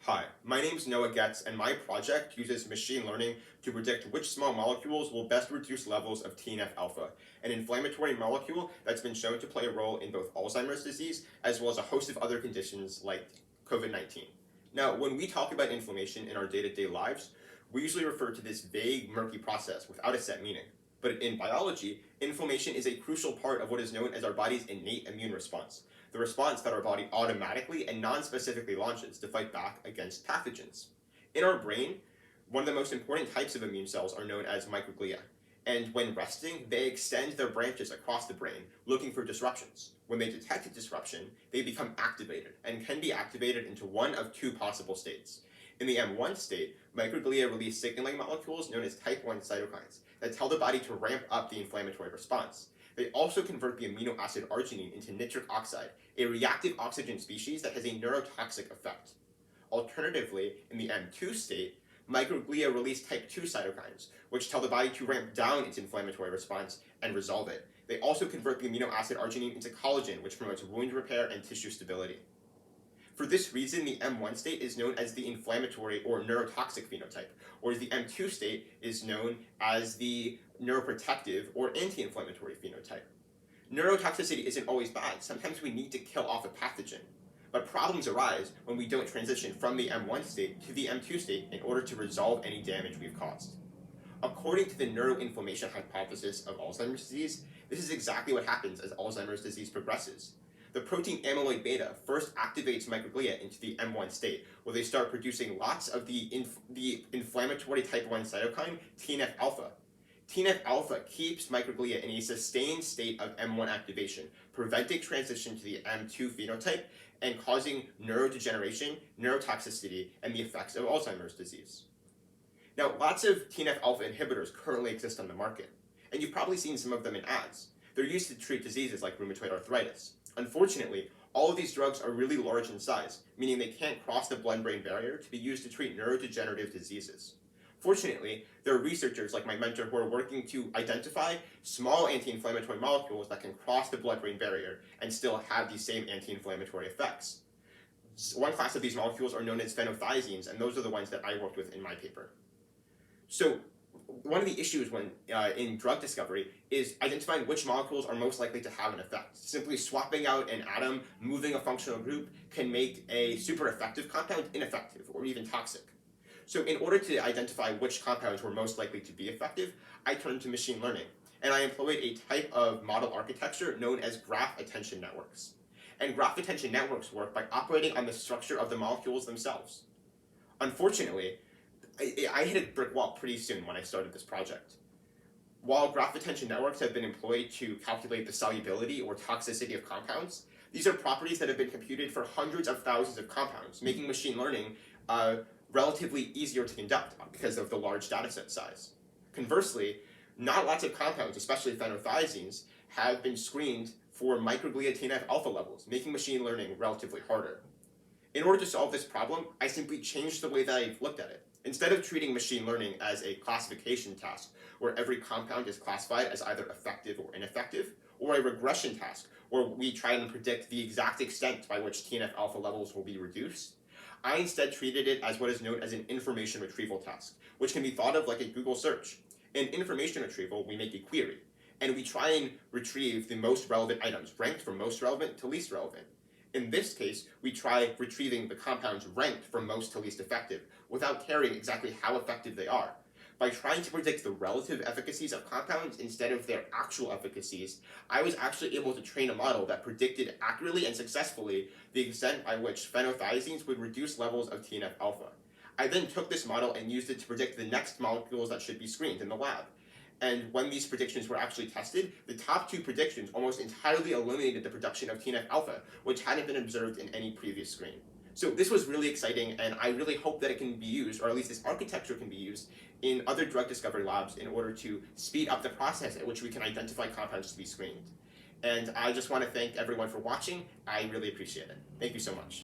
Hi, my name is Noah Getz, and my project uses machine learning to predict which small molecules will best reduce levels of TNF-alpha, an inflammatory molecule that's been shown to play a role in both Alzheimer's disease as well as a host of other conditions like COVID-19. Now, when we talk about inflammation in our day-to-day lives, we usually refer to this vague, murky process without a set meaning. But in biology, inflammation is a crucial part of what is known as our body's innate immune response, the response that our body automatically and non-specifically launches to fight back against pathogens. In our brain, one of the most important types of immune cells are known as microglia. And when resting, they extend their branches across the brain, looking for disruptions. When they detect a disruption, they become activated and can be activated into one of two possible states. In the M1 state, microglia release signaling molecules known as type 1 cytokines that tell the body to ramp up the inflammatory response. They also convert the amino acid arginine into nitric oxide, a reactive oxygen species that has a neurotoxic effect. Alternatively, in the M2 state, microglia release type 2 cytokines, which tell the body to ramp down its inflammatory response and resolve it. They also convert the amino acid arginine into collagen, which promotes wound repair and tissue stability. For this reason, the M1 state is known as the inflammatory or neurotoxic phenotype, whereas the M2 state is known as the neuroprotective or anti-inflammatory phenotype. Neurotoxicity isn't always bad. Sometimes we need to kill off a pathogen. But problems arise when we don't transition from the M1 state to the M2 state in order to resolve any damage we've caused. According to the neuroinflammation hypothesis of Alzheimer's disease, this is exactly what happens as Alzheimer's disease progresses. The protein amyloid beta first activates microglia into the M1 state, where they start producing lots of the inflammatory type 1 cytokine, TNF-alpha. TNF-alpha keeps microglia in a sustained state of M1 activation, preventing transition to the M2 phenotype and causing neurodegeneration, neurotoxicity, and the effects of Alzheimer's disease. Now, lots of TNF-alpha inhibitors currently exist on the market, and you've probably seen some of them in ads. They're used to treat diseases like rheumatoid arthritis. Unfortunately, all of these drugs are really large in size, meaning they can't cross the blood-brain barrier to be used to treat neurodegenerative diseases. Fortunately, there are researchers like my mentor who are working to identify small anti-inflammatory molecules that can cross the blood-brain barrier and still have these same anti-inflammatory effects. One class of these molecules are known as phenothiazines, and those are the ones that I worked with in my paper. So, one of the issues when in drug discovery is identifying which molecules are most likely to have an effect. Simply swapping out an atom, moving a functional group, can make a super effective compound ineffective or even toxic. So in order to identify which compounds were most likely to be effective, I turned to machine learning, and I employed a type of model architecture known as graph attention networks. And graph attention networks work by operating on the structure of the molecules themselves. Unfortunately, I hit a brick wall pretty soon when I started this project. While graph attention networks have been employed to calculate the solubility or toxicity of compounds, these are properties that have been computed for hundreds of thousands of compounds, making machine learning relatively easier to conduct because of the large dataset size. Conversely, not lots of compounds, especially phenothiazines, have been screened for microglia TNF-alpha levels, making machine learning relatively harder. In order to solve this problem, I simply changed the way that I've looked at it. Instead of treating machine learning as a classification task, where every compound is classified as either effective or ineffective, or a regression task, where we try and predict the exact extent by which TNF-alpha levels will be reduced, I instead treated it as what is known as an information retrieval task, which can be thought of like a Google search. In information retrieval, we make a query, and we try and retrieve the most relevant items, ranked from most relevant to least relevant. In this case, we try retrieving the compounds ranked from most to least effective, without caring exactly how effective they are. By trying to predict the relative efficacies of compounds instead of their actual efficacies, I was actually able to train a model that predicted accurately and successfully the extent by which phenothiazines would reduce levels of TNF-alpha. I then took this model and used it to predict the next molecules that should be screened in the lab. And when these predictions were actually tested, the top two predictions almost entirely eliminated the production of TNF-alpha, which hadn't been observed in any previous screen. So this was really exciting, and I really hope that it can be used, or at least this architecture can be used, in other drug discovery labs in order to speed up the process at which we can identify compounds to be screened. And I just want to thank everyone for watching. I really appreciate it. Thank you so much.